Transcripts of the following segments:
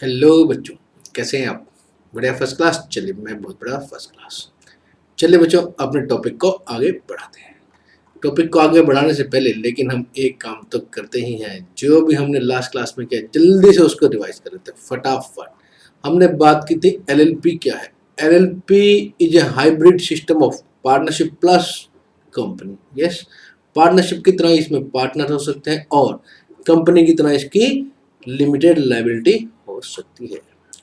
Hello बच्चों, कैसे हैं आप? बढ़िया, फर्स्ट क्लास। चलिए, मैं बहुत बड़ा फर्स्ट क्लास। चलिए बच्चों, अपने टॉपिक को आगे बढ़ाते हैं। टॉपिक को आगे बढ़ाने से पहले लेकिन हम एक काम तो करते ही हैं, जो भी हमने लास्ट क्लास में किया जल्दी से उसको रिवाइज कर लेते हैं फटाफट। हमने बात की थी एलएलपी क्या है। LLP is a hybrid system of partnership plus company. Yes, partnership की तरह इसमें पार्टनर हो सकते हैं और कंपनी की तरह इसकी लिमिटेड लाइबिलिटी हो सकती है।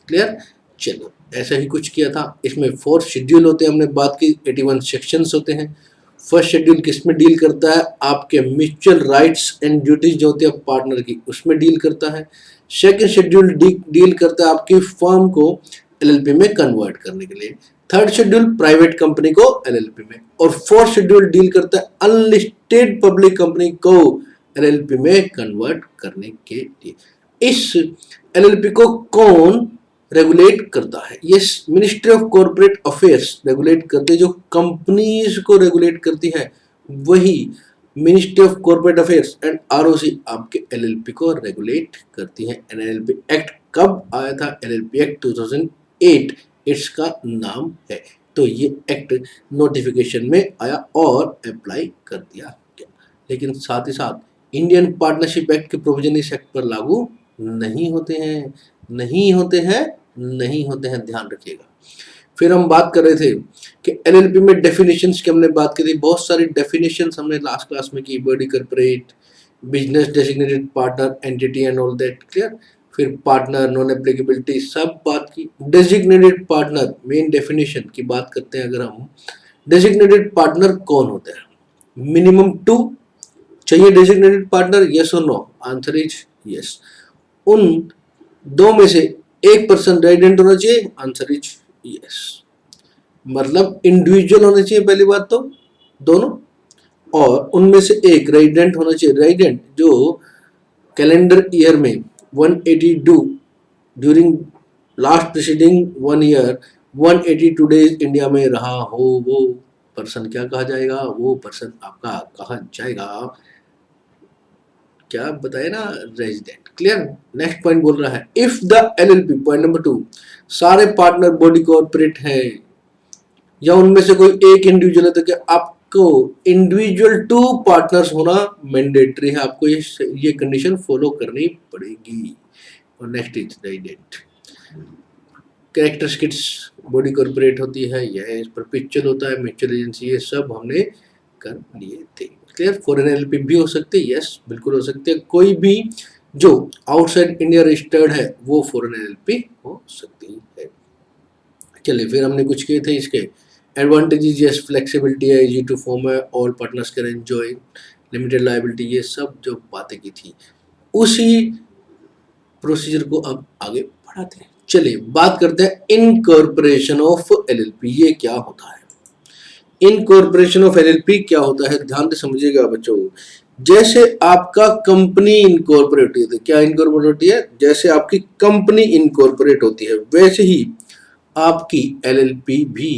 क्लियर? चलो, ऐसा ही कुछ किया था। इसमें 4 शेड्यूल होते हैं, हमने बात की। 81 सेक्शंस होते हैं। फर्स्ट शेड्यूल किस में डील करता है? आपके म्यूचुअल राइट्स एंड ड्यूटीज जो होती है पार्टनर की, उसमें डील करता है। सेकंड शेड्यूल डील करता है आपकी फर्म को एलएलपी में कन्वर्ट करने के लिए। थर्ड शेड्यूल प्राइवेट कंपनी को एलएलपी में, और फोर्थ शेड्यूल डील करता है अनलिस्टेड पब्लिक कंपनी को एलएलपी में कन्वर्ट करने के लिए। इस एलएलपी को कौन रेगुलेट करता है? Yes, ministry of corporate affairs regulate करती है। जो कंपनीज को रेगुलेट करती है वही ministry of corporate affairs and ROC आपके एलएलपी को रेगुलेट करती है। एलएलपी एक्ट कब आया था? एलएलपी एक्ट 2008 इसका नाम है। तो ये एक्ट नोटिफिकेशन में आया और अप्लाई कर दिया गया। लेकिन साथ ही साथ इंडियन पार्टनरशिप एक्ट के प्रोविजन इस एक्ट पर लागू नहीं होते हैं, नहीं होते हैं, नहीं होते हैं, ध्यान रखिएगा। फिर हम बात कर रहे थे कि एलएलपी में डेफिनेशंस की हमने बात की थी। बहुत सारी डेफिनेशंस हमने लास्ट क्लास में की। Body corporate, business designated partner, entity and all that. Clear? फिर पार्टनर, नॉन एप्लीकेबिलिटी, सब बात की। डेसिग्नेटेड पार्टनर मेन डेफिनेशन की बात करते हैं अगर हम। डेसिग्नेटेड पार्टनर कौन होता है? मिनिमम 2 चाहिए डेसिग्नेटेड पार्टनर, यस और नो? Answer is yes. उन 2 में से एक पर्सन रेजिडेंट होना चाहिए, आंसर इज यस। मतलब इंडिविजुअल होना चाहिए पहली बात तो, दोनों, और उनमें से एक रेजिडेंट होना चाहिए। रेजिडेंट जो कैलेंडर ईयर में 182 during last preceding 1 year 182 days India में रहा हो, वो पर्सन क्या कहा जाएगा? वो पर्सन आपका कहा जाएगा, क्या बताए ना, रेजिडेंट। क्लियर? नेक्स्ट पॉइंट बोल रहा है if the LLP, point number 2, सारे पार्टनर बॉडी कॉर्पोरेट है या उनमें से कोई एक इंडिविजुअल है, तो क्या आपको इंडिविजुअल 2 पार्टनर्स होना मैंडेटरी है। आपको ये कंडीशन फॉलो करनी पड़ेगी। और next is resident. Characteristics body corporate होती है, यह परपेचुअल होता है, म्यूचुअल एजेंसी, ये सब हमने कर लिए थे। क्लियर? फॉरेन एलएलपी भी हो सकते हैं, यस बिल्कुल हो सकते हैं। कोई भी जो आउटसाइड इंडिया रजिस्टर्ड है वो फॉरेन एलएलपी हो सकती है। चलिए, फिर हमने कुछ किए थे इसके एडवांटेजेस। यस, फ्लेक्सिबिलिटी है, इजी टू फॉर्म है, all partners can enjoy, limited liability, ये सब जो बातें की थी उसी प्रोसीजर को अब आगे बढ़ाते हैं। चलिए बात करते हैं इनकॉर्पोरेशन ऑफ एलएलपी। ये क्या होता है? इनकॉर्पोरेशन ऑफ एलएलपी क्या होता है? ध्यान से समझिएगा बच्चों। जैसे आपका कंपनी इनकॉर्पोरेट होती है, क्या इनकॉर्पोरेट होती है? जैसे आपकी कंपनी इनकॉर्पोरेट होती है वैसे ही आपकी एलएलपी भी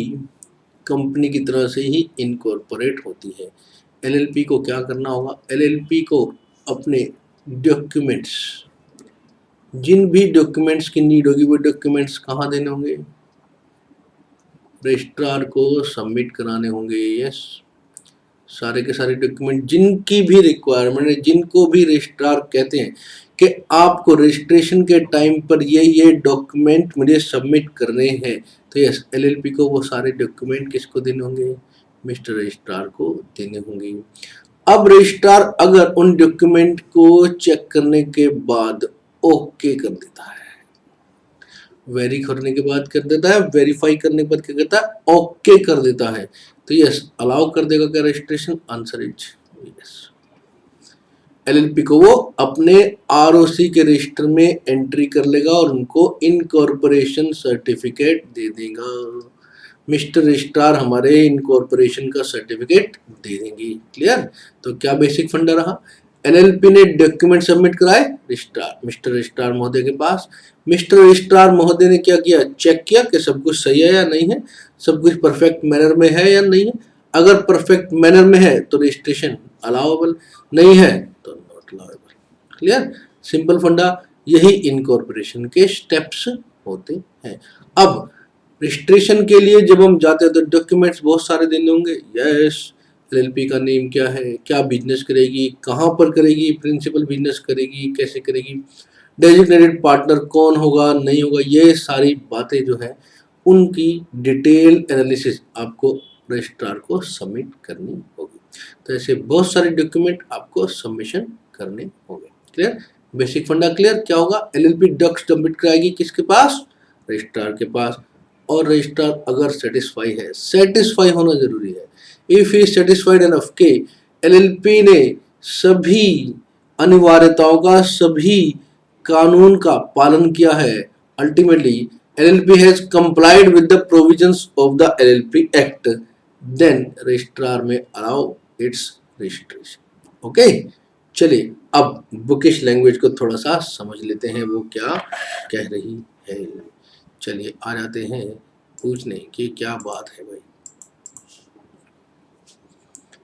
कंपनी की तरह से ही इनकॉर्पोरेट होती है। एलएलपी को क्या करना होगा? एलएलपी को अपने डॉक्यूमेंट्स, जिन भी डॉक्यूमेंट्स की नीड होगी वो डॉक्यूमेंट्स कहाँ देने होंगे? रजिस्ट्रार को सबमिट कराने होंगे। यस, सारे के सारे डॉक्यूमेंट जिनकी भी रिक्वायरमेंट है, जिनको भी रजिस्ट्रार कहते हैं कि आपको रजिस्ट्रेशन के टाइम पर ये डॉक्यूमेंट मुझे सबमिट करने हैं, तो यस एलएलपी को वो सारे डॉक्यूमेंट किसको देने होंगे? मिस्टर रजिस्ट्रार को देने होंगे। अब रजिस्ट्रार अगर उन डॉक्यूमेंट को चेक करने के बाद ओके कर देता है, वेरी करने के बाद कर देता है, वेरीफाई करने के बाद क्या करता है? ओके कर देता है, तो यस अलाउ कर देगा क्या registration? Answer is yes. LLP को वो अपने आरओसी के रजिस्टर में एंट्री कर लेगा और उनको इनकॉर्पोरेशन सर्टिफिकेट दे देगा। मिस्टर रजिस्ट्रार हमारे इनकॉर्पोरेशन का सर्टिफिकेट दे देंगे। क्लियर? तो क्या बेसिक फंडा रहा? एलएलपी ने डॉक्यूमेंट सबमिट कराए रजिस्ट्रार, मिस्टर रजिस्ट्रार महोदय के पास। मिस्टर रजिस्ट्रार महोदय ने क्या किया? चेक किया कि सब कुछ सही है या नहीं है, सब कुछ परफेक्ट मैनर में है या नहीं है। अगर परफेक्ट मैनर में है तो रजिस्ट्रेशन अलाउएबल, नहीं है तो नॉट अलाउएबल। क्लियर? सिंपल फंडा। यही इनकॉर्पोरेशन के स्टेप्स होते हैं। अब रजिस्ट्रेशन के लिए जब हम जाते हैं तो डॉक्यूमेंट्स बहुत सारे देने होंगे। यस, एलएलपी का नेम क्या है, क्या बिजनेस करेगी, कहाँ पर करेगी, प्रिंसिपल बिजनेस करेगी, कैसे करेगी, डेजिग्नेटेड पार्टनर कौन होगा नहीं होगा, ये सारी बातें जो है उनकी डिटेल एनालिसिस आपको रजिस्ट्रार को सबमिट करनी होगी। तो ऐसे बहुत सारे डॉक्यूमेंट आपको सबमिशन करने होंगे। क्लियर, बेसिक फंडा क्लियर। क्या होगा, एलएलपी डॉक्स सबमिट कराएगी किसके पास, रजिस्ट्रार के पास। और रजिस्ट्रार अगर सेटिस्फाई है, सेटिस्फाई होना जरूरी है, इफ ही सेटिस्फाइड एनफ के एलएलपी ने सभी अनिवार्यताओं का, सभी कानून का पालन किया है, ultimately LLP has complied with the provisions of the LLP Act, then registrar may allow its registration. Okay, चलिए अब बुकिश लैंग्वेज को थोड़ा सा समझ लेते हैं वो क्या कह रही है। चलिए आ जाते हैं पूछने की क्या बात है भाई,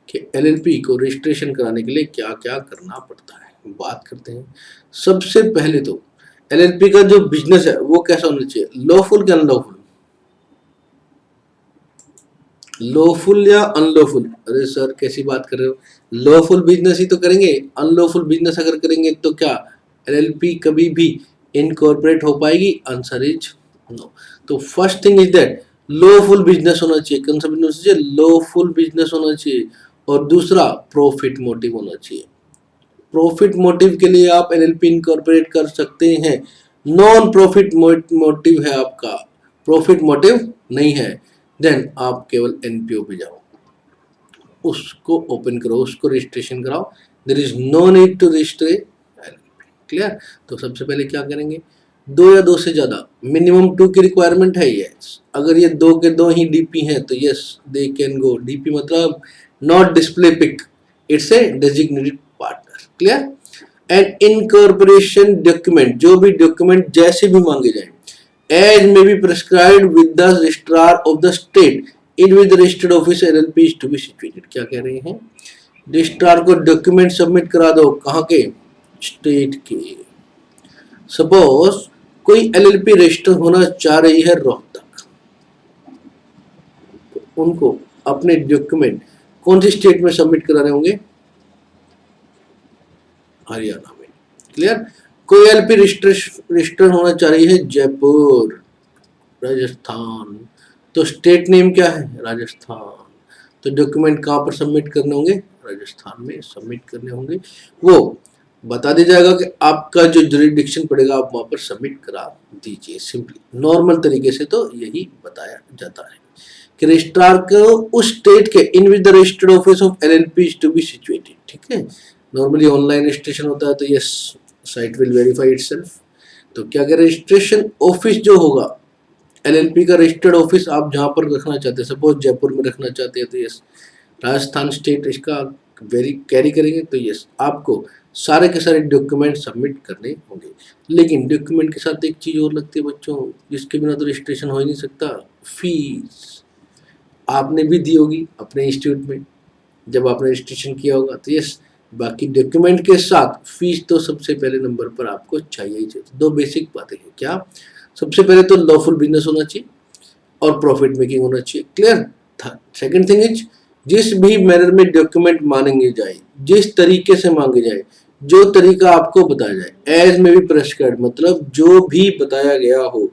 कि LLP को रजिस्ट्रेशन कराने के लिए क्या क्या करना पड़ता है। बात करते हैं। सबसे पहले तो LLP का जो बिजनेस है वो कैसा होना चाहिए, लॉफुल क्या अनलॉफुल, लॉफुल या अनलॉफुल। अरे सर कैसी बात कर रहे हो, लॉफुल बिजनेस ही तो करेंगे, अनलॉफुल बिजनेस अगर करेंगे तो क्या LLP कभी भी इनकॉर्पोरेट हो पाएगी, आंसर इज नो। तो first thing is that lawful business होना चाहिए, कौन सा बिजनेस चाहिए, लॉफुल बिजनेस होना चाहिए। और दूसरा प्रॉफिट मोटिव होना चाहिए। प्रॉफिट मोटिव के लिए आप LLP इनकॉर्पोरेट कर सकते हैं। नॉन प्रॉफिट मोटिव है आपका, प्रॉफिट मोटिव नहीं है, देन आप केवल NPO पे जाओ, उसको ओपन करो, उसको रजिस्ट्रेशन कराओ। There is no need to register LLP। Clear. तो सबसे पहले क्या करेंगे, दो या दो से ज्यादा, मिनिमम 2 की रिक्वायरमेंट है। यस, अगर ये दो के दो ही DP हैं तो yes they can go. DP मतलब not display pic, it's a designated partner. Clear. And incorporation document, जो भी डॉक्यूमेंट जैसे भी मांगे जाए, as may be prescribed with the registrar of the state in with registered office LLP is to be situated. क्या कह रहे हैं, रजिस्ट्रार को डॉक्यूमेंट सबमिट करा दो, कहाँ के, स्टेट के। सपोज कोई LLP रजिस्टर होना चाह रही है रोहतक, तो उनको अपने डॉक्यूमेंट कौन सी स्टेट में सबमिट कराने होंगे, हरियाणा में। क्लियर। कोई LLP रजिस्टर होना चाह रही है जयपुर, राजस्थान, तो स्टेट नेम क्या है, राजस्थान। तो डॉक्यूमेंट कहाँ पर सबमिट करने होंगे, राजस्थान में सबमिट करने होंगे। वो बता दिया जाएगा कि आपका जो जुरिडिक्शन पड़ेगा आप वहाँ पर सबमिट करा दीजिए। सिंपली नॉर्मल तरीके से तो यही बताया जाता है कि रजिस्ट्रार को उस स्टेट के in with the registered office of LLP to be situated. ठीक है, नॉर्मली ऑनलाइन रजिस्ट्रेशन होता है तो yes site will verify itself. तो क्या करें, रजिस्ट्रेशन ऑफिस जो होगा LLP का रजिस्टर्ड ऑफिस आप जहाँ पर रखना चाहते हैं, सपोज जयपुर में रखना चाहते हैं तो यस राजस्थान स्टेट इसका वेरी कैरी करेंगे, तो यस आपको सारे के सारे डॉक्यूमेंट सबमिट करने होंगे। लेकिन डॉक्यूमेंट के साथ एक चीज़ और लगती है बच्चों, जिसके बिना तो रजिस्ट्रेशन हो ही नहीं सकता, फीस। आपने भी दी होगी अपने इंस्टीट्यूट में जब आपने रजिस्ट्रेशन किया होगा, तो यस बाकी डॉक्यूमेंट के साथ फीस तो सबसे पहले नंबर पर आपको चाहिए ही चाहिए। दो बेसिक बातें हैं, क्या, सबसे पहले तो लॉफुल बिजनेस होना चाहिए और प्रॉफिट मेकिंग होना चाहिए। क्लियर। सेकंड थिंग इज, जिस भी मैनर में डॉक्यूमेंट मांगे जाए, जिस तरीके से मांगे जाए, जो तरीका आपको बताया जाए, एज में भी प्रेस्क्राइब्ड मतलब जो भी बताया गया हो,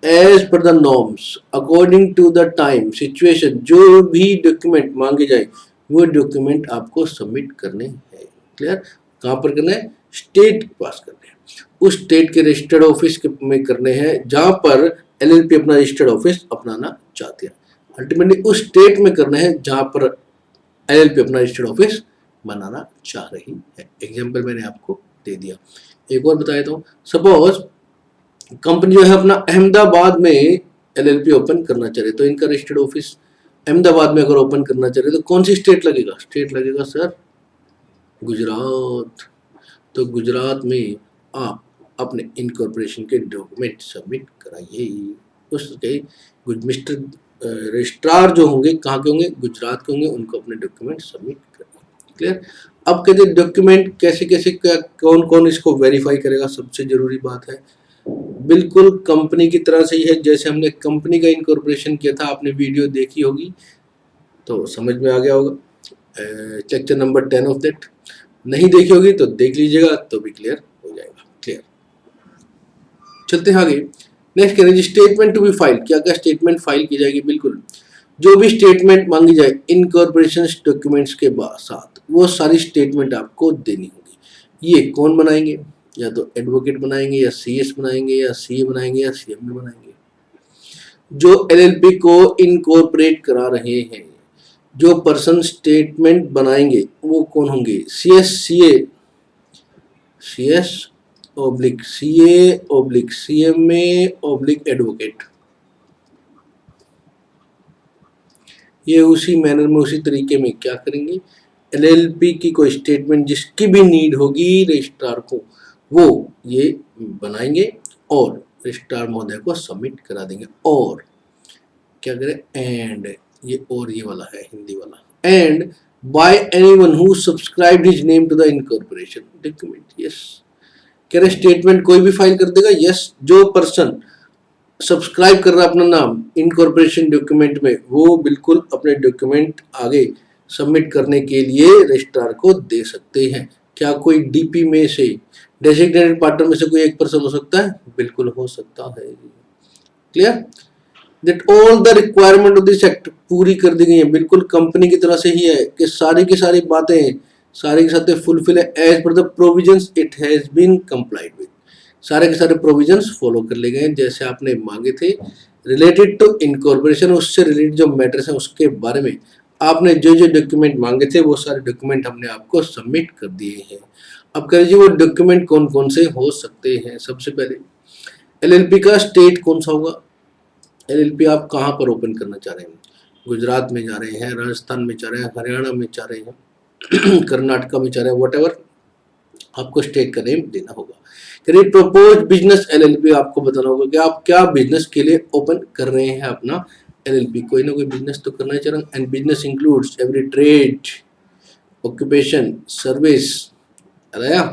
as per the norms, according to the time situation, जो भी डॉक्यूमेंट मांगे जाए वो डॉक्यूमेंट आपको सबमिट करने हैं। क्लियर। कहाँ पर करना है, स्टेट के पास करने हैं, उस स्टेट के रजिस्टर्ड ऑफिस में करने हैं जहाँ पर LLP अपना रजिस्टर्ड ऑफिस अपनाना चाहते हैं। अल्टीमेटली उस स्टेट में करना है जहाँ पर LLP अपना रजिस्टर्ड ऑफिस बनाना चाह रही है। एग्जाम्पल मैंने आपको दे दिया। एक और बताया तो सपोज कंपनी जो है अपना अहमदाबाद में LLP ओपन करना चाह रहे, तो इनका रजिस्टर्ड ऑफिस अहमदाबाद में अगर ओपन करना चाह रहे तो कौन सी स्टेट लगेगा, स्टेट लगेगा सर गुजरात। तो गुजरात में आप अपने इनकॉर्पोरेशन के डॉक्यूमेंट सबमिट कराइए। उसके मिस्टर रजिस्ट्रार जो होंगे कहाँ के होंगे, गुजरात के होंगे, उनको अपने डॉक्यूमेंट सबमिट करें। क्लियर। अब कहते हैं डॉक्यूमेंट कैसे कैसे क्या कौन कौन इसको वेरीफाई करेगा, सबसे जरूरी बात है बिल्कुल कंपनी की तरह से ही है। जैसे हमने कंपनी का इनकॉर्पोरेशन किया था, आपने वीडियो देखी होगी तो समझ में आ गया होगा, लेक्चर नंबर 10 ऑफ दैट। नहीं देखी होगी तो देख लीजिएगा तो भी क्लियर हो जाएगा। क्लियर, चलते हैं आगे। नेक्स्ट कह रहे हैं स्टेटमेंट टू बी फाइल, क्या क्या स्टेटमेंट फाइल की जाएगी। बिल्कुल जो भी स्टेटमेंट मांगी जाए इनकॉर्पोरेशन डॉक्यूमेंट्स के साथ, वो सारी स्टेटमेंट आपको देनी होगी। ये कौन बनाएंगे, या तो एडवोकेट बनाएंगे, या सीएस बनाएंगे, या सीए बनाएंगे, या सीएमए बनाएंगे। जो एलएलपी को इनकॉर्पोरेट करा रहे हैं, जो पर्सन स्टेटमेंट बनाएंगे वो कौन होंगे, CS CA, CS oblique CA oblique CMA oblique advocate. ये उसी मैनर में उसी तरीके में क्या करेंगे, एलएलपी की कोई स्टेटमेंट जिसकी भी नीड होगी रजिस्ट्रार को, वो ये बनाएंगे और रजिस्ट्रार महोदय को सबमिट करा देंगे। और क्या करें, एंड ये और ये वाला है हिंदी वाला, and by anyone who subscribed his name to the incorporation document. Yes, कह रहे स्टेटमेंट कोई भी फाइल कर देगा। यस, जो पर्सन सब्सक्राइब कर रहा है अपना नाम इनकॉर्पोरेशन डॉक्यूमेंट में, वो बिल्कुल अपने डॉक्यूमेंट आगे सबमिट करने के लिए रजिस्ट्रार को दे सकते हैं। क्या कोई डीपी में से डेजिग्नेटेड पार्टनर में से कोई एक पर्सन हो सकता है, बिल्कुल हो सकता है। Clear, that all the requirement of this act पूरी कर दी गई है, बिल्कुल कंपनी की तरह से ही है कि सारी की सारी बातें सारे के साथ फुलफिल है as per the provisions it has been complied with. सारे के सारे प्रोविजंस फॉलो कर लिए गए जैसे आपने मांगे थे। रिलेटेड टू इनकॉर्पोरेशन, उससे रिलेटेड जो मैटर्स हैं उसके बारे में आपने जो जो डॉक्यूमेंट मांगे थे वो सारे डॉक्यूमेंट हमने आपको सबमिट कर दिए हैं। अब कह लीजिए वो डॉक्यूमेंट कौन कौन से हो सकते हैं। सबसे पहले एलएलपी का स्टेट कौन सा होगा, एलएलपी आप कहाँ पर ओपन करना चाह रहे हैं, गुजरात में जा रहे हैं, राजस्थान में जा रहे हैं, हरियाणा में जा रहे हैं, कर्नाटका में जा रहे हैं, व्हाटएवर आपको स्टेट का नेम देना होगा। करिए प्रपोज बिजनेस एलएलपी आपको बताना होगा कि आप क्या बिजनेस के लिए ओपन कर रहे हैं अपना एलएलपी। कोई ना कोई बिजनेस तो करना ही चाहिए, and business includes every trade occupation service. आया,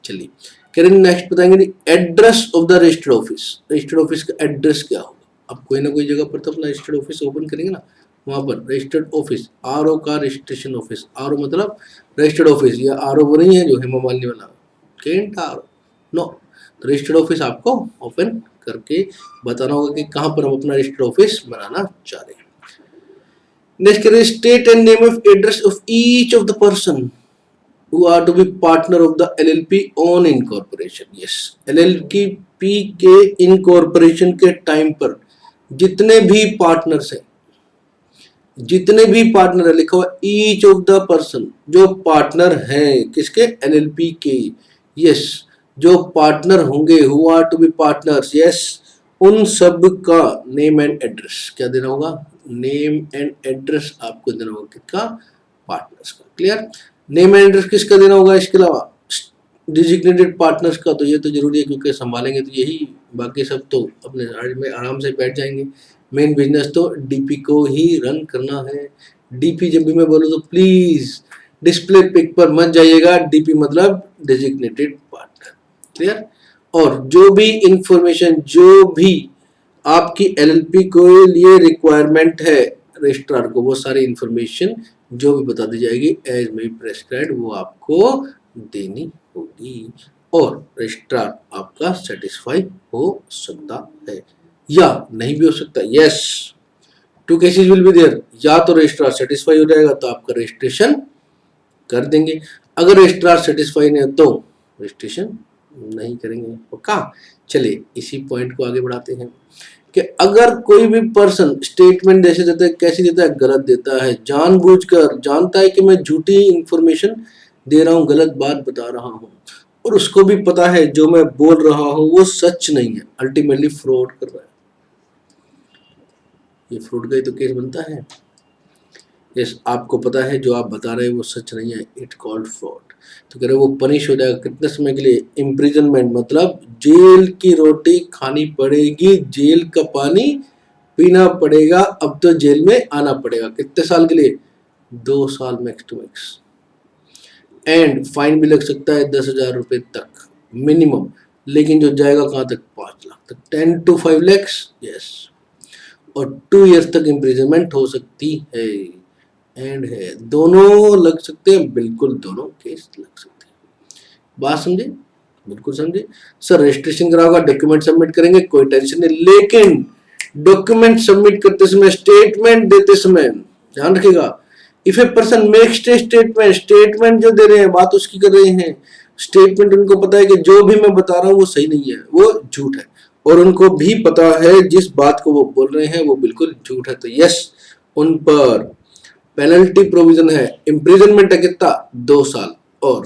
चलिए करिए नेक्स्ट बताएंगे address of the registered office. Registered office का एड्रेस क्या होगा, अब कोई ना कोई जगह पर तो अपना रजिस्टर्ड ऑफिस ओपन करेंगे ना, वहाँ पर रजिस्टर्ड ऑफिस, आरओ का रजिस्ट्रेशन ऑफिस, आरओ मतलब रजिस्टर्ड ऑफिस, या आरओ वो नहीं है जो हेमा मालिनी वाला केंट आरओ, नो, तो रजिस्टर्ड ऑफिस आपको ओपन करके बताना होगा कि कहाँ पर हम अपना रजिस्टर्ड ऑफिस बनाना चाह रहे हैं। नेक्स्ट करें state and name of address of each of the person who are to be partner of the LLP on incorporation। yes, LLP के incorporation के टाइम पर जितने भी पार्टनर्स हैं, जितने भी पार्टनर है लिखा हुआ ईच ऑफ द पर्सन, जो पार्टनर हैं किसके, एलएलपी के। यस, जो पार्टनर होंगे who are to be partners, yes, उन सब का नेम एंड एड्रेस क्या देना होगा, नेम एंड एड्रेस आपको देना होगा किसका, पार्टनर्स का। क्लियर, नेम एंड एड्रेस किसका देना होगा, इसके अलावा डिजिग्नेटेड पार्टनर्स का, तो ये तो जरूरी है क्योंकि संभालेंगे तो यही, बाकी सब तो अपने साइड में आराम से बैठ जाएंगे। मेन बिजनेस तो डीपी को ही रन करना है। डीपी जब भी मैं बोलूँ तो प्लीज डिस्प्ले पिक पर मत जाइएगा, डीपी मतलब डेजिग्नेटेड पार्टनर। क्लियर, और जो भी इंफॉर्मेशन जो भी आपकी एलएलपी को लिए रिक्वायरमेंट है रजिस्ट्रार को, वो सारी इंफॉर्मेशन जो भी बता दी जाएगी एज मे प्रेस्क्राइब्ड वो आपको देनी होगी, और रजिस्ट्रार आपका सेटिस्फाई हो सकता है या नहीं भी हो सकता। Yes, two cases will be there, या तो रजिस्ट्रार सेटिस्फाई हो जाएगा तो आपका रजिस्ट्रेशन कर देंगे, अगर रजिस्ट्रार सेटिस्फाई नहीं हो तो रजिस्ट्रेशन नहीं करेंगे। पक्का, चलिए इसी पॉइंट को आगे बढ़ाते हैं कि अगर कोई भी पर्सन स्टेटमेंट जैसे देता है, कैसी देता है, गलत देता है, जानबूझकर जानता है कि मैं झूठी इंफॉर्मेशन दे रहा हूँ, गलत बात बता रहा हूँ, और उसको भी पता है जो मैं बोल रहा हूँ वो सच नहीं है, अल्टीमेटली फ्रॉड कर रहा है, ये फ्रॉड का ही तो केस बनता है। यस, आपको पता है जो आप बता रहे हैं वो सच नहीं है, इट कॉल्ड फ्रॉड। तो कह रहे वो पनिश हो जाएगा कितने समय के लिए, इम्प्रिजनमेंट मतलब जेल की रोटी खानी पड़ेगी, जेल का पानी पीना पड़ेगा, अब तो जेल में आना पड़ेगा। कितने साल के लिए, 2 साल max to max. And fine भी लग सकता है 10,000 रुपये तक मिनिमम, लेकिन जो जाएगा कहाँ तक, 5 लाख तक, 10 to 5 lakhs, यस। और 2 years तक इम्प्रिजनमेंट हो सकती है एंड है, दोनों लग सकते हैं, बिल्कुल दोनों केस लग सकते हैं। बात समझे, बिल्कुल समझे। सर रजिस्ट्रेशन करा होगा, डॉक्यूमेंट सबमिट करेंगे, कोई टेंशन नहीं, लेकिन डॉक्यूमेंट सबमिट करते समय, स्टेटमेंट देते समय ध्यान रखिएगा, if a person makes statement, statement जो दे रहे हैं बात उसकी कर रहे हैं, स्टेटमेंट उनको पता है कि जो भी मैं बता रहा हूँ वो सही नहीं है, वो झूठ है, और उनको भी पता है जिस बात को वो बोल रहे हैं वो बिल्कुल झूठ है, तो यस उन पर पेनल्टी प्रोविजन है, इम्प्रिजनमेंट है कितना, 2 साल, और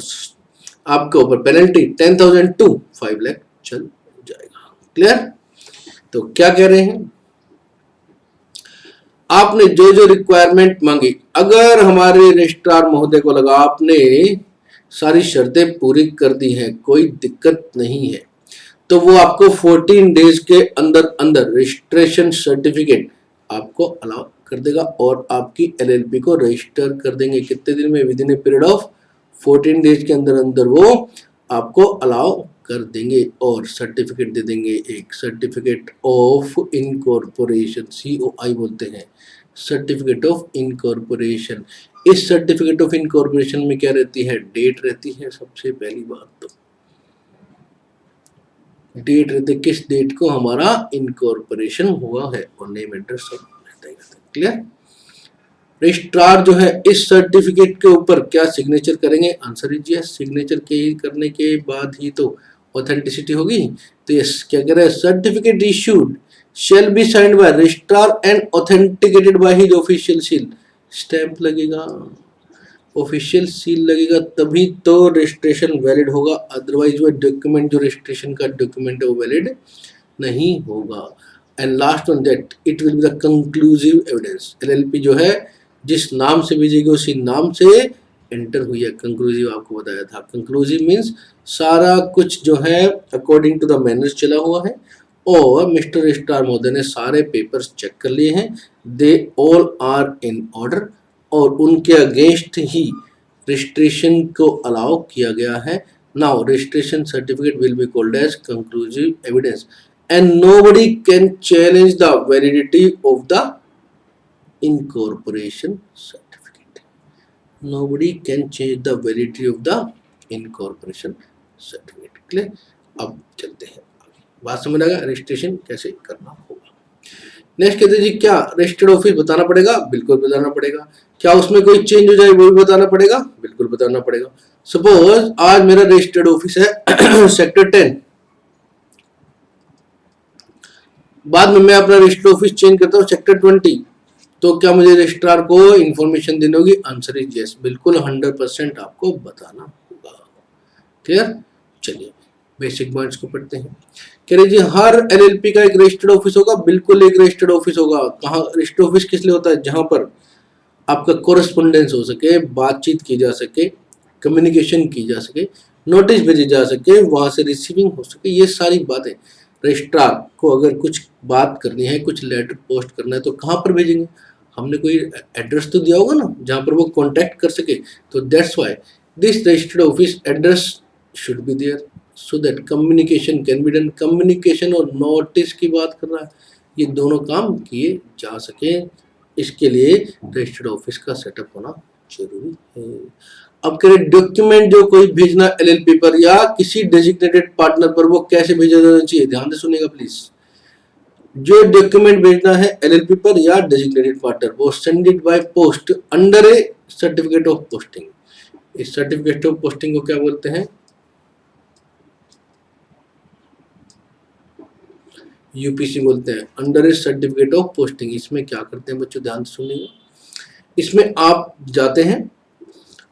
आपके ऊपर पेनल्टी 10,000 to 5 लाख चल जाएगा। क्लियर। तो क्या कह रहे हैं, आपने जो जो रिक्वायरमेंट मांगी, अगर हमारे रजिस्ट्रार महोदय को लगा आपने सारी शर्तें पूरी कर दी हैं, कोई दिक्कत नहीं है, तो वो आपको 14 डेज के अंदर अंदर रजिस्ट्रेशन सर्टिफिकेट आपको अलाउ कर देगा और आपकी एलएलपी को रजिस्टर कर देंगे। कितने दिन में, with in a period of 14 days के अंदर अंदर वो आपको अलाउ कर देंगे और सर्टिफिकेट दे देंगे, एक सर्टिफिकेट ऑफ इनकॉर्पोरेशन, COI बोलते हैं, सर्टिफिकेट ऑफ इनकॉर्पोरेशन। इस सर्टिफिकेट ऑफ इनकॉर्पोरेशन में क्या रहती है, डेट रहती है, सबसे पहली बात तो डेट रहती है, किस डेट को हमारा इनकॉर्पोरेशन हुआ है, और नेम एड्रेस सब रहता है। क्लियर। रजिस्ट्रार जो है इस सर्टिफिकेट के ऊपर क्या सिग्नेचर करेंगे, आंसर इज यस, सिग्नेचर के करने के बाद ही तो ऑथेंटिसिटी होगी, तो यस क्या कह रहा है, certificate issued shall be signed by registrar and authenticated by his official seal, stamp लगेगा, ऑफिशियल सील लगेगा, तभी तो रजिस्ट्रेशन वैलिड होगा, अदरवाइज वो डॉक्यूमेंट जो रजिस्ट्रेशन का डॉक्यूमेंट है वो वैलिड नहीं होगा। And last one that it will be the conclusive evidence, LLP जो है जिस नाम से भेजेगी उसी नाम से एंटर हुई है, कंक्लूसिव आपको बताया था, कंक्लूसिव मीन्स सारा कुछ जो है अकॉर्डिंग टू द मैनर्स चला हुआ है, और मिस्टर रजिस्ट्रार महोदय ने सारे पेपर्स चेक कर लिए हैं, they all are in order, और उनके अगेंस्ट ही रजिस्ट्रेशन को अलाउ किया गया है। Now registration certificate will be called as conclusive evidence and nobody can challenge the validity of the incorporation certificate, nobody can change the validity of the incorporation certificate। Clear. अब चलते हैं आगे, बात समझ आ गया रजिस्ट्रेशन कैसे करना होगा। नेक्स्ट कहते हैं जी, क्या रजिस्टर्ड ऑफिस बताना पड़ेगा, बिल्कुल बताना पड़ेगा। क्या उसमें कोई चेंज हो जाए वो भी बताना पड़ेगा, बिल्कुल बताना पड़ेगा। सपोज आज मेरा रजिस्टर्ड ऑफिस है सेक्टर 10, बाद में मैं अपना रजिस्टर्ड ऑफिस चेंज करता हूँ सेक्टर 20, तो क्या मुझे रजिस्ट्रार को इंफॉर्मेशन देनी होगी, आंसर इज यस, बिल्कुल 100% आपको बताना होगा। क्लियर। चलिए बेसिक पॉइंट्स को पढ़ते हैं। कह रहे जी हर एलएलपी का एक रजिस्टर्ड ऑफिस होगा, बिल्कुल एक रजिस्टर्ड ऑफिस होगा। कहाँ रजिस्टर्ड ऑफिस किस लिए होता है, जहां पर आपका कोरेस्पोंडेंस हो सके, बातचीत की जा सके, कम्युनिकेशन की जा सके, नोटिस भेजे जा सके, वहां से रिसीविंग हो सके, ये सारी बातें रजिस्ट्रार को अगर कुछ बात करनी है, कुछ लेटर पोस्ट करना है, तो कहाँ पर भेजेंगे, हमने कोई एड्रेस तो दिया होगा ना जहाँ पर वो कांटेक्ट कर सके, तो that's why this registered office address should be there so that communication can be done. Communication और नोटिस की बात कर रहा है, ये दोनों काम किए जा सके, इसके लिए रजिस्टर्ड ऑफिस का सेटअप होना जरूरी है। अब कह रहे डॉक्यूमेंट जो कोई भेजना एलएलपी पर या किसी डेजिग्नेटेड पार्टनर पर, वो कैसे भेजा जाना चाहिए, ध्यान से सुनिएगा प्लीज। जो डॉक्यूमेंट भेजना है एलएलपी पर या डेजिग्नेटेड पार्टनर, वो send it by post under A certificate of posting. इस सर्टिफिकेट ऑफ पोस्टिंग को क्या बोलते हैं, यूपीसी बोलते हैं, under A certificate of posting. इसमें क्या करते हैं बच्चों, ध्यान से सुनिएगा, इसमें आप जाते हैं,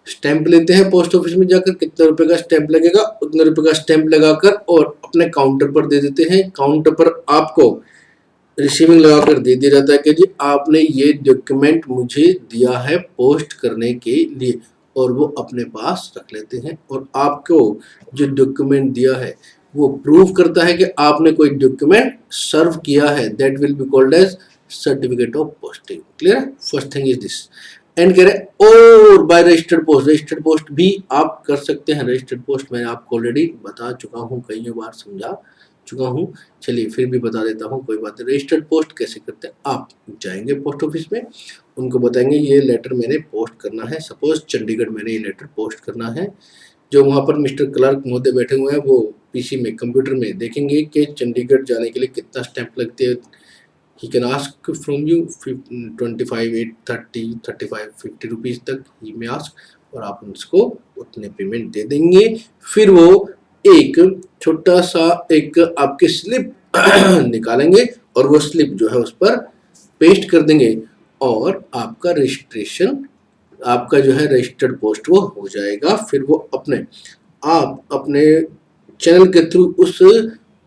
स्टैंप लेते हैं पोस्ट ऑफिस में जाकर, कितने रुपए का स्टैंप लगेगा, उतने रुपए का स्टैंप लगाकर और अपने काउंटर पर दे देते हैं। काउंटर पर आपको रिसीविंग लगाकर दे दिया जाता है कि जी आपने ये डॉक्यूमेंट मुझे दिया है पोस्ट करने के लिए, और वो अपने पास रख लेते हैं। और आपको जो डॉक्यूमेंट दिया है वो प्रूव करता है कि आपने कोई डॉक्यूमेंट सर्व किया है, that will be called as certificate of posting. Clear. First thing is this. And कह रहे और बाय रजिस्टर्ड पोस्ट भी आप कर सकते हैं। रजिस्टर्ड पोस्ट मैंने आपको ऑलरेडी बता चुका हूँ, कई बार समझा चुका हूँ, चलिए फिर भी बता देता हूँ, कोई बात नहीं। रजिस्टर्ड पोस्ट कैसे करते हैं, आप जाएंगे पोस्ट ऑफिस में, उनको बताएंगे ये लेटर मैंने पोस्ट करना है, सपोज चंडीगढ़ मैंने ये लेटर पोस्ट करना है। जो वहाँ पर मिस्टर क्लर्क महोदय बैठे हुए हैं वो पीसी में कंप्यूटर में देखेंगे कि चंडीगढ़ जाने के लिए कितना स्टैंप लगते हैं। He can ask from you 25, 30, 35, 50 rupees तक ही में आस्क, और आप उसको उतने पेमेंट दे देंगे। फिर वो एक छोटा सा एक आपके स्लिप निकालेंगे और वो स्लिप जो है उस पर पेस्ट कर देंगे और आपका रजिस्ट्रेशन, आपका जो है रजिस्टर्ड पोस्ट वो हो जाएगा। फिर वो आप अपने चैनल के थ्रू उस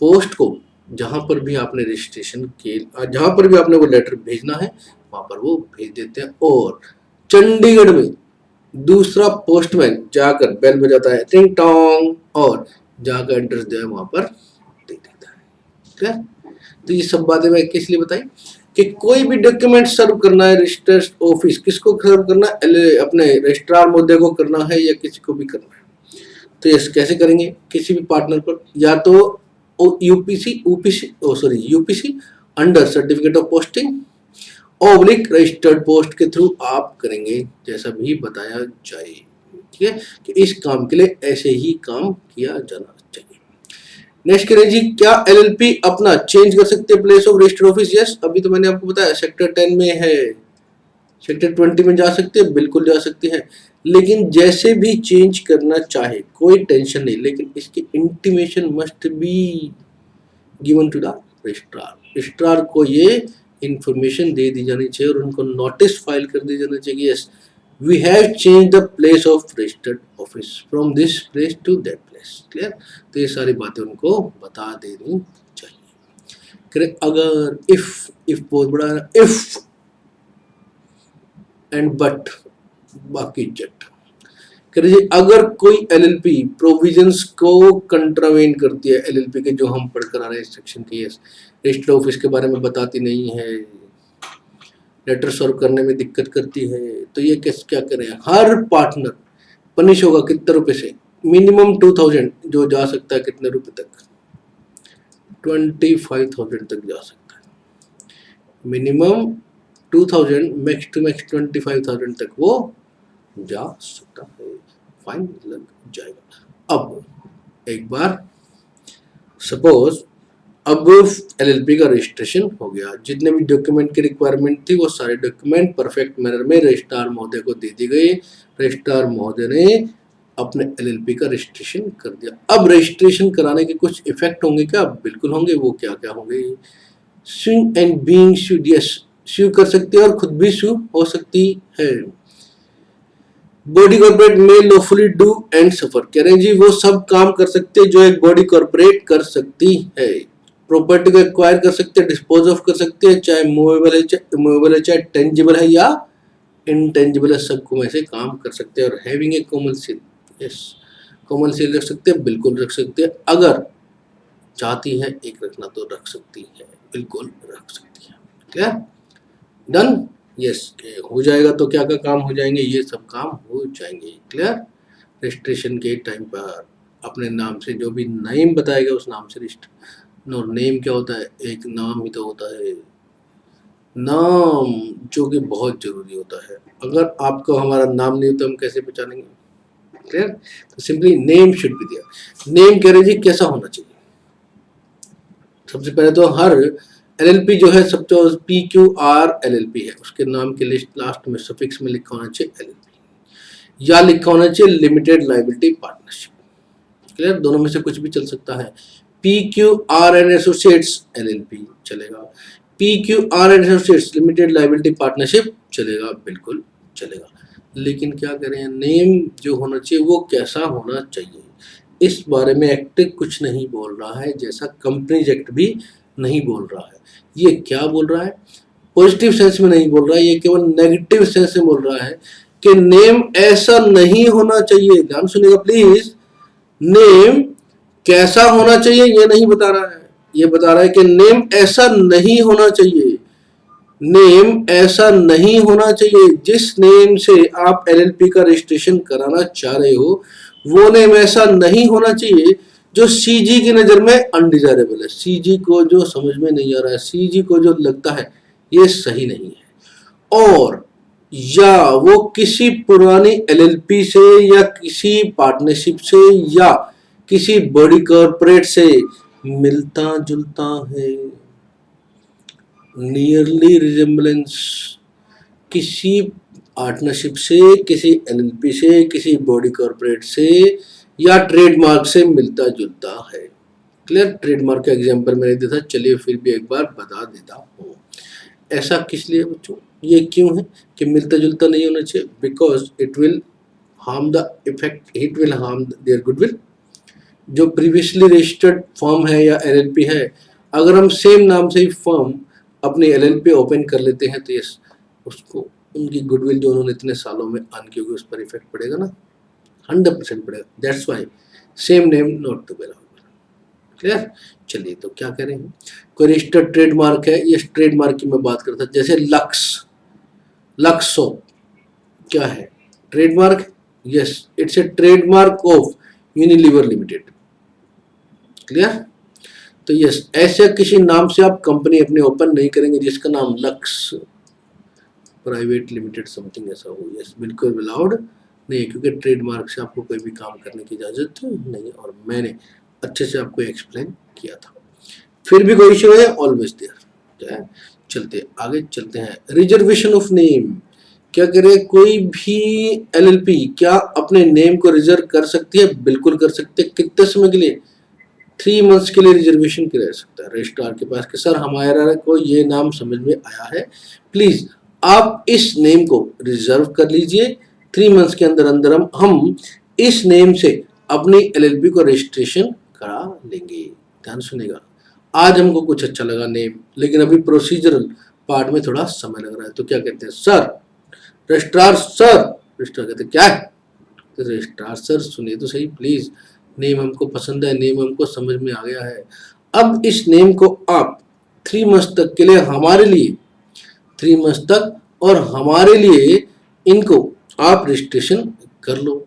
पोस्ट को जहाँ पर भी आपने रजिस्ट्रेशन के, जहाँ पर भी आपने वो लेटर भेजना है वहाँ पर वो भेज देते हैं, और चंडीगढ़ में दूसरा पोस्टमैन जाकर बेल बजाता है टिंग टोंग, और जाकर एड्रेस जो है वहाँ पर दे देता है। ठीक है, तो ये सब बातें मैं किस लिए बताई कि कोई भी डॉक्यूमेंट सर्व करना है रजिस्टर ऑफिस, किसको सर्व करना है, अपने रजिस्ट्रार महोदय को करना है या किसी को भी करना है, तो ये कैसे करेंगे, किसी भी पार्टनर पर, या तो UPC under certificate of posting oblique registered post के थ्रू आप करेंगे, जैसा भी बताया जाए। ठीक है, कि इस काम के लिए ऐसे ही काम किया जाना चाहिए। नेक्स्ट करें जी, क्या एलएलपी अपना चेंज कर सकते हैं place of registered office? Yes, अभी तो मैंने आपको बताया सेक्टर 10 में है, सेक्टर 20 में जा सकते हैं, बिल्कुल जा सकते हैं, लेकिन जैसे भी चेंज करना चाहे कोई टेंशन नहीं, लेकिन इसकी intimation must be given to the registrar. Registrar को ये इंफॉर्मेशन दे दी जानी चाहिए और उनको नोटिस फाइल कर दी जाना चाहिए, yes we have change the place of registered office from this place to that place. Clear, तो ये सारी बातें उनको बता देनी चाहिए। अगर इफ बहुत बड़ा, इफ एंड बट बाकी जट, अगर कोई एलएलपी प्रोविजंस को कंट्रावेन करती है, एलएलपी के जो हम पढ़ कर आ रहे हैं सेक्शन के, रजिस्टर्ड ऑफिस के बारे में बताती नहीं है, लेटर सर्व करने में दिक्कत करती है, तो ये क्या करें, हर पार्टनर पनिश होगा कितने रुपए से, मिनिमम 2000 जो जा सकता है कितने रुपए तक, 25,000 तक जा सकता है, मिनिमम 2000, मैक्स टू मैक्स 25,000 तक वो जा सकता है, फाइन लग जाएगा। अब एक बार सपोज अब एलएलपी का रजिस्ट्रेशन हो गया, जितने भी डॉक्यूमेंट की रिक्वायरमेंट थी वो सारे डॉक्यूमेंट परफेक्ट मैनर में रजिस्ट्रार महोदय को दे दी गई, रजिस्ट्रार महोदय ने अपने एलएलपी का रजिस्ट्रेशन कर दिया। अब रजिस्ट्रेशन कराने के कुछ इफेक्ट होंगे क्या? बिल्कुल होंगे। वो क्या क्या होंगे? Swing and being sued, yes sue कर सकती है और खुद भी स्यू हो सकती है। बॉडी कॉर्पोरेट में लॉफुली डू एंड सफर, कह रहे हैं जी वो सब काम कर सकते हैं जो एक बॉडी कॉर्पोरेट कर सकती है। प्रॉपर्टी को एक्वायर कर सकते हैं, डिस्पोज ऑफ कर सकते हैं, चाहे मूवेबल है चाहे इमूवेबल है, चाहे टेंजिबल है या इनटेंजिबल है, सबको में से काम कर सकते हैं। और having a common seal, yes common seal रख सकते हैं, बिल्कुल रख सकते हैं, अगर चाहती है एक रखना तो रख सकती है, बिल्कुल रख सकती है। क्लियर, डन, यस हो जाएगा। तो क्या क्या काम हो जाएंगे? ये सब काम हो जाएंगे। क्लियर, रजिस्ट्रेशन के टाइम पर अपने नाम से जो भी नेम बताएगा उस नाम से रजिस्टर, नो नेम क्या होता है? एक नाम ही तो होता है, नाम जो कि बहुत जरूरी होता है। अगर आपको हमारा नाम नहीं होता हम कैसे पहचानेंगे? क्लियर, तो simply name should be there. Name कह रहे जी कैसा होना चाहिए? सबसे पहले तो हर एलएलपी जो है सब जो PQR एलएलपी है उसके नाम के लिस्ट लास्ट में सफिक्स में लिखा होना चाहिए एलएलपी, या लिखा होना चाहिए लिमिटेड लायबिलिटी पार्टनरशिप। क्लियर, दोनों में से कुछ भी चल सकता है। PQR एंड एसोसिएट्स एलएलपी चलेगा, PQR and associates limited liability partnership चलेगा, बिल्कुल चलेगा। लेकिन क्या करें, नेम जो होना चाहिए वो कैसा होना चाहिए, इस बारे में एक्ट कुछ नहीं बोल रहा है, जैसा कंपनीज एक्ट भी नहीं बोल रहा है। ये क्या बोल रहा है? पॉजिटिव सेंस में नहीं बोल रहा है, ये केवल नेगेटिव सेंस में बोल रहा है कि नेम ऐसा नहीं होना चाहिए। ध्यान सुनिएगा प्लीज, नेम कैसा होना चाहिए ये नहीं बता रहा है, ये बता रहा है कि नेम ऐसा नहीं होना चाहिए। नेम ऐसा नहीं होना चाहिए। जिस नेम से आप एलएलपी का रजिस्ट्रेशन कराना चाह रहे हो वो नेम ऐसा नहीं होना चाहिए जो सीजी की नज़र में अनडिजायरेबल है, सीजी को जो समझ में नहीं आ रहा है, सीजी को जो लगता है ये सही नहीं है, और या वो किसी पुरानी एलएलपी से या किसी पार्टनरशिप से या किसी बड़ी कॉर्पोरेट से मिलता जुलता है। नियरली रिजेम्बलेंस, किसी पार्टनरशिप से, किसी एलएलपी से, किसी बॉडी कॉर्पोरेट से या ट्रेडमार्क से मिलता जुलता है। क्लियर? ट्रेडमार्क का एग्जांपल मैंने दिया था, चलिए फिर भी एक बार बता देता हूँ। ऐसा किस लिए बच्चों, ये क्यों है कि मिलता जुलता नहीं होना चाहिए? Because it will harm the effect, it will harm their goodwill. जो प्रीवियसली रजिस्टर्ड फर्म है या एलएलपी है, अगर हम सेम नाम से ही फर्म अपनी एलएलपी ओपन कर लेते हैं तो यस, उसको उनकी गुडविल जो उन्होंने इतने सालों में अर्न की होगी उस पर इफेक्ट पड़ेगा ना, 100% पड़ेगा। That's why same name not to be allowed. Clear? चलिए, तो क्या करें, कोई रजिस्टर्ड ट्रेडमार्क है, ये ट्रेडमार्क की मैं बात करता, जैसे लक्स, लक्सो क्या है? Trademark. Yes, it's a trademark of Unilever limited. Clear? तो यस, ऐसे किसी नाम से आप कंपनी अपनी ओपन नहीं करेंगे जिसका नाम लक्स प्राइवेट लिमिटेड समथिंग ऐसा हो। यस, बिल्कुल अलाउड नहीं, क्योंकि ट्रेडमार्क से आपको कोई भी काम करने की इजाजत नहीं, और मैंने अच्छे से आपको एक्सप्लेन किया था। फिर भी कोई इशू है, ऑलवेज देयर। चलते आगे चलते हैं। रिजर्वेशन ऑफ नेम, क्या करे, कोई भी एलएलपी क्या अपने नेम को रिजर्व कर सकती है? बिल्कुल कर सकते हैं। कितने समय के लिए? 3 मंथ्स के लिए रिजर्वेशन किया जा सकता है रजिस्ट्रार के पास कि सर हमारा को ये नाम समझ में आया है, प्लीज आप इस नेम को रिजर्व कर लीजिए, 3 मंथ्स के अंदर अंदर हम इस नेम से अपनी एलएलपी को रजिस्ट्रेशन करा लेंगे। ध्यान सुनेगा, आज हमको कुछ अच्छा लगा नेम, लेकिन अभी प्रोसीजरल पार्ट में थोड़ा समय लग रहा है, तो क्या कहते हैं, सर रजिस्ट्रार सर, रजिस्ट्रार कहते हैं क्या है, तो रजिस्ट्रार सर सुनिए तो सही प्लीज, नेम हमको पसंद है, नेम हमको समझ में आ गया है, अब इस नेम को आप 3 मंथ तक के लिए हमारे लिए, 3 मंथ तक और हमारे लिए इनको आप रजिस्ट्रेशन कर लो।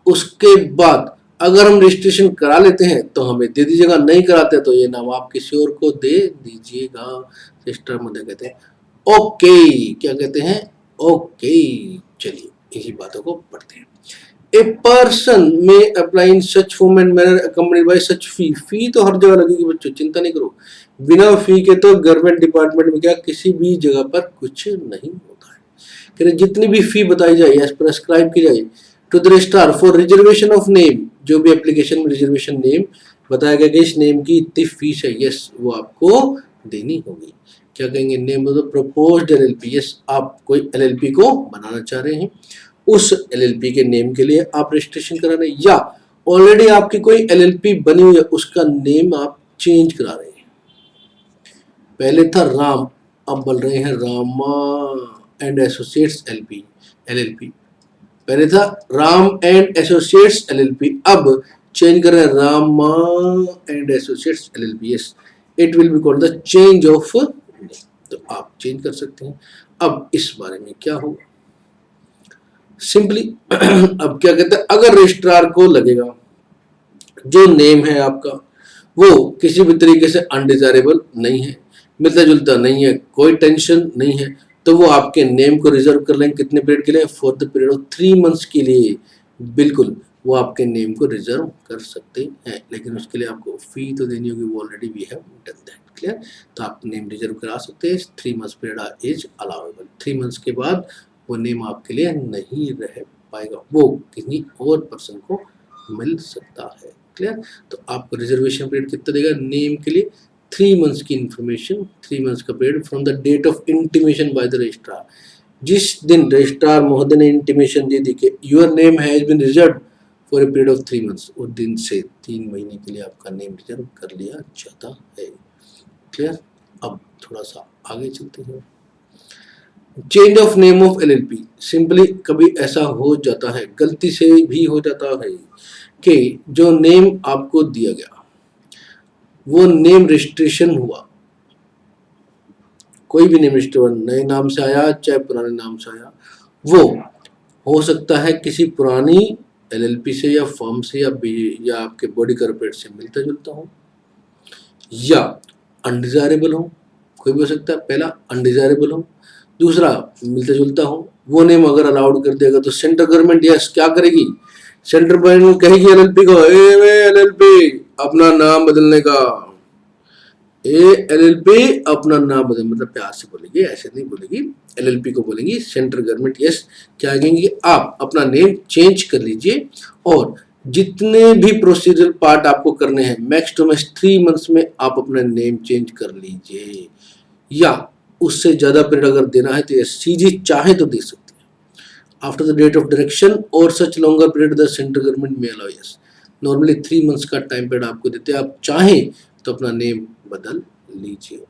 उसके बाद अगर हम रजिस्ट्रेशन करा लेते हैं तो हमें दे दीजिएगा, नहीं कराते तो ये नाम आप किसी और को दे दीजिएगा। रजिस्ट्रार मध्य कहते हैं ओके, क्या कहते हैं, ओके। चलिए इसी बातों को पढ़ते हैं। A person may apply in such form and manner accompanied by such fee, fee तो हर जगह लगेगी बच्चों, चिंता नहीं करो, बिना फी के तो गवर्नमेंट डिपार्टमेंट में क्या किसी भी जगह पर कुछ नहीं होता है। जितनी भी फी बताई जाए या प्रेस्क्राइब की जाए to the registrar for reservation of name, जो भी एप्लीकेशन में रिजर्वेशन नेम बताया गया कि इस नेम की इतनी फीस है, यस वो आपको देनी होगी। क्या कहेंगे, name of the proposed LLP, yes आप कोई एलएलपी को बनाना चाह रहे हैं, उस एलएलपी के नेम के लिए आप रजिस्ट्रेशन करा रहे हैं, या ऑलरेडी आपकी कोई एलएलपी बनी हुई है उसका नेम आप चेंज करा रहे हैं। पहले था राम, अब बोल रहे हैं रामा एंड एसोसिएट्स एलएलपी। पहले था राम एंड एसोसिएट्स एलएलपी, अब चेंज कर रहे हैं Rama and associates LLP. Yes, it will be called the change of name, तो आप चेंज कर सकते हैं। अब इस बारे में क्या होगा, सिंपली अब क्या कहते हैं, अगर रजिस्ट्रार को लगेगा जो नेम है आपका वो किसी भी तरीके से अनडिजायरेबल नहीं है, मिलता जुलता नहीं है, कोई टेंशन नहीं है, तो वो आपके नेम को रिजर्व कर लेंगे। कितने पीरियड के लिए? For the period of 3 months के लिए, बिल्कुल वो आपके नेम को रिजर्व कर सकते हैं, लेकिन उसके लिए आपको फी तो देनी होगी, वो already we have done that. Clear? तो आप नेम रिजर्व करा सकते हैं, 3 months period is allowable. 3 months के बाद वो नेम आपके लिए नहीं रह पाएगा, वो किसी और पर्सन को मिल सकता है। क्लियर? तो आपको रिजर्वेशन पीरियड कितना देगा नेम के लिए? 3 मंथ्स की इंफॉर्मेशन, 3 मंथ्स का period from the date of intimation by the registrar, जिस दिन रजिस्ट्रार महोदय ने इंटीमेशन दे दी कि your name has been reserved for a period of 3 months, उस दिन से 3 महीने के लिए आपका नेम रिजर्व कर लिया जाता है। क्लियर? अब थोड़ा सा आगे चलते हैं। Change of name of LLP, simply कभी ऐसा हो जाता है, गलती से भी हो जाता है कि जो नेम आपको दिया गया वो नेम रजिस्ट्रेशन हुआ, कोई भी नेम रजिस्टर नए नाम से आया चाहे पुराने नाम से आया, वो हो सकता है किसी पुरानी एलएलपी से या फर्म से या आपके बॉडी कॉर्पोरेट से मिलता जुलता हो, या अनडिजायरेबल हो, कोई भी हो सकता है। पहला अनडिजायरेबल हो, दूसरा मिलता जुलता हो। वो नेम अगर अलाउड कर देगा तो सेंट्रल गवर्नमेंट यस क्या करेगी, सेंट्रल गवर्नमेंट कहेगी एलएलपी को, एलएलपी अपना नाम बदलने का, एलएलपी अपना नाम बदल, मतलब प्यार से बोलेगी, ऐसे नहीं बोलेगी, एलएलपी को बोलेंगी सेंट्रल गवर्नमेंट यस क्या कहेंगे, आप अपना नेम चेंज कर लीजिए और जितने भी प्रोसीजरल पार्ट आपको करने हैं मैक्स टू मैक्स 3 मंथ्स में आप अपना नेम चेंज कर लीजिए, या उससे ज्यादा पीरियड अगर देना है तो ये सीजी चाहे तो दे सकती है। After the date of direction और such longer period the central government may allow yes, normally 3 months का टाइम पीरियड आपको देते हैं, आप चाहें तो अपना नेम बदल लीजिए,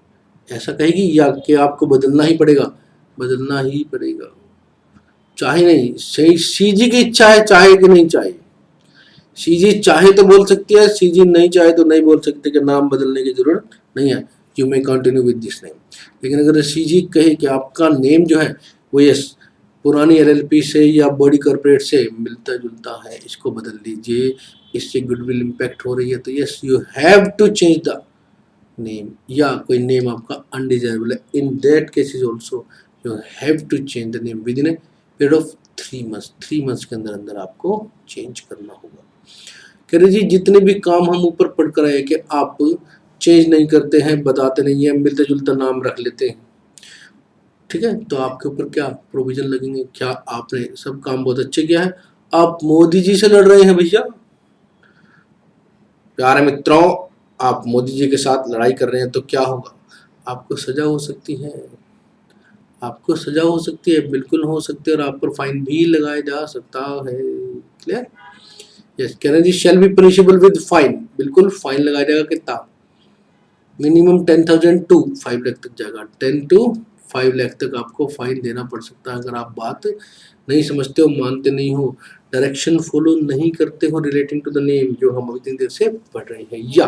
ऐसा कहेगी, या कि आपको बदलना ही पड़ेगा, बदलना ही पड़ेगा, चाहे नहीं, सही सीजी की इच्छा है, चाहे कि नहीं चाहे। सीजी चाहे तो बोल सकती है, सीजी नहीं चाहे तो नहीं बोल सकते कि नाम बदलने की जरूरत नहीं है, you may continue with this name. लेकिन अगर सीजी कहे कि आपका नेम जो है वो यस पुरानी एलएलपी से या बॉडी कॉर्पोरेट से मिलता जुलता है, इसको बदल लीजिए, इससे गुडविल इम्पैक्ट हो रही है, तो yes you have to change the name, या कोई नेम आपका अनडिजायरेबल है, in that cases also you have to change the name within a period of 3 months. 3 months के अंदर अंदर आपको चेंज करना होगा। कह रहे जी जितने भी काम हम ऊपर पढ़ कर आए कि आप चेंज नहीं करते हैं, बताते नहीं हैं, मिलता जुलता नाम रख लेते हैं, ठीक है, तो आपके ऊपर क्या प्रोविजन लगेंगे, क्या आपने सब काम बहुत अच्छे किया है, आप मोदी जी से लड़ रहे हैं भैया, प्यारे मित्रों, आप मोदी जी के साथ लड़ाई कर रहे हैं तो क्या होगा, आपको सजा हो सकती है, आपको सजा हो सकती है, बिल्कुल हो सकती है, और आप पर फाइन भी लगाया जा सकता है। क्लियर, यस, कह रहे जी shall be punishable with fine, बिल्कुल फाइन लगाया जाएगा, कितना, मिनिमम 10,000 टू 5 लाख तक जाएगा, 10 to 5 लाख तक आपको फाइन देना पड़ सकता है अगर आप बात नहीं समझते हो, मानते नहीं हो, डायरेक्शन फॉलो नहीं करते हो रिलेटिंग टू द नेम जो हम अभी देर से पढ़ रहे हैं। या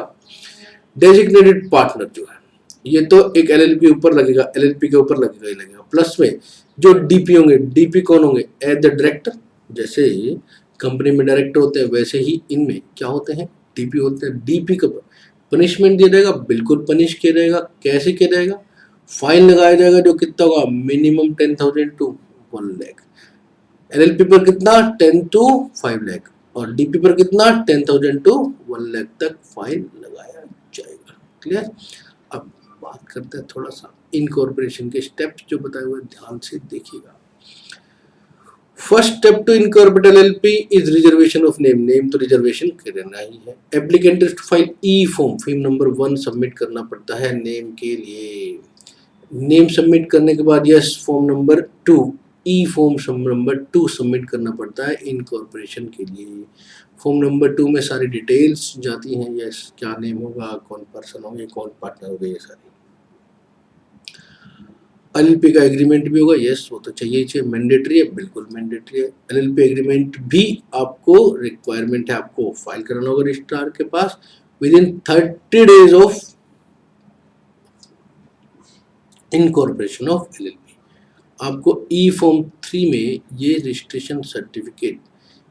डेजिग्नेटेड पार्टनर जो है ये तो एक एलएलपी ऊपर लगेगा, एलएलपी के ऊपर लगेगा ही लगेगा, प्लस में जो डीपी होंगे, डीपी कौन होंगे, एज द डायरेक्टर, जैसे कंपनी में डायरेक्टर होते हैं वैसे ही इनमें क्या होते हैं, डीपी होते हैं। डीपी का पनिशमेंट दिया जाएगा, बिल्कुल पनिश किया जाएगा, कैसे किया जाएगा, फाइन लगाया जाएगा जो कितना होगा, मिनिमम 10,000 टू 1 लाख, एलएलपी पर कितना 10 to 5 लाख, और डीपी पर कितना 10,000 टू 1 लाख तक फाइन लगाया जाएगा। क्लियर, अब बात करते हैं थोड़ा सा इनकॉर्पोरेशन के स्टेप्स जो बताए हुए, ध्यान से देखिएगा। First step to incorporate LLP is reservation of name, name तो रिजर्वेशन करना ही है। Applicant to file e form, form number 1 submit करना पड़ता है नेम के लिए, नेम सबमिट करने के बाद यस फॉर्म नंबर 2 ई फॉर्म नंबर 2 सबमिट करना पड़ता है इनकॉर्पोरेशन के लिए। फॉर्म नंबर 2 में सारी डिटेल्स जाती हैं, यस क्या नेम होगा, कौन पर्सन होंगे, कौन पार्टनर होंगे, ये सारी। एलएलपी का एग्रीमेंट भी होगा, यस वो तो चाहिए ही चाहिए, मैंडेटरी है, बिल्कुल मैंडेटरी है। एलएलपी एग्रीमेंट भी आपको रिक्वायरमेंट है, आपको फाइल कराना होगा रजिस्ट्रार के पास within 30 days of incorporation of LLP. आपको ई फॉर्म 3 में ये रजिस्ट्रेशन सर्टिफिकेट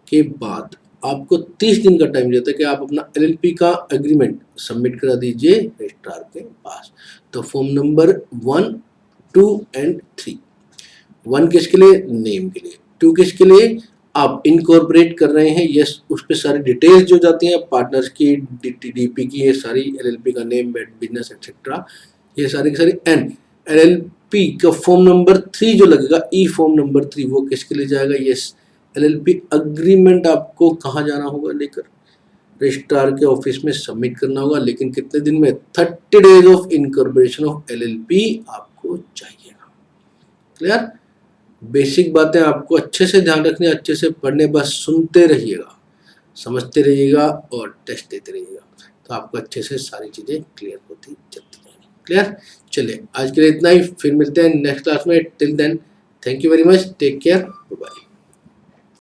के बाद आपको 30 दिन का टाइम देता है कि आप अपना एलएलपी का एग्रीमेंट सबमिट करा दीजिए रजिस्ट्रार के पास। तो फॉर्म नंबर 1, 2 and 3, 1 किसके लिए, नेम के लिए, 2 किसके लिए, आप इनकॉर्पोरेट कर रहे हैं, यस उस पर सारी डिटेल्स जो जाती हैं पार्टनर्स की, डीपी की, ये सारी, एलएलपी का नेम, बिजनेस एक्सेट्रा, ये सारी की सारी। एंड एलएलपी का फॉर्म नंबर 3 जो लगेगा, ई फॉर्म नंबर 3, वो किसके लिए जाएगा, यस एलएलपी एग्रीमेंट आपको कहाँ जाना होगा लेकर, रजिस्ट्रार के ऑफिस में सबमिट करना होगा, लेकिन कितने दिन में, 30 days of incorporation of LLP आपको चाहिएगा। क्लियर, बेसिक बातें आपको अच्छे से ध्यान रखनी, अच्छे से पढ़ने, बस सुनते रहिएगा, समझते रहिएगा और टेस्ट देते रहिएगा, तो आपको अच्छे से सारी चीजें क्लियर होती चलती रहेंगी। क्लियर, चलिए आज के लिए इतना ही, फिर मिलते हैं नेक्स्ट क्लास में, till then thank you very much, take care, bye.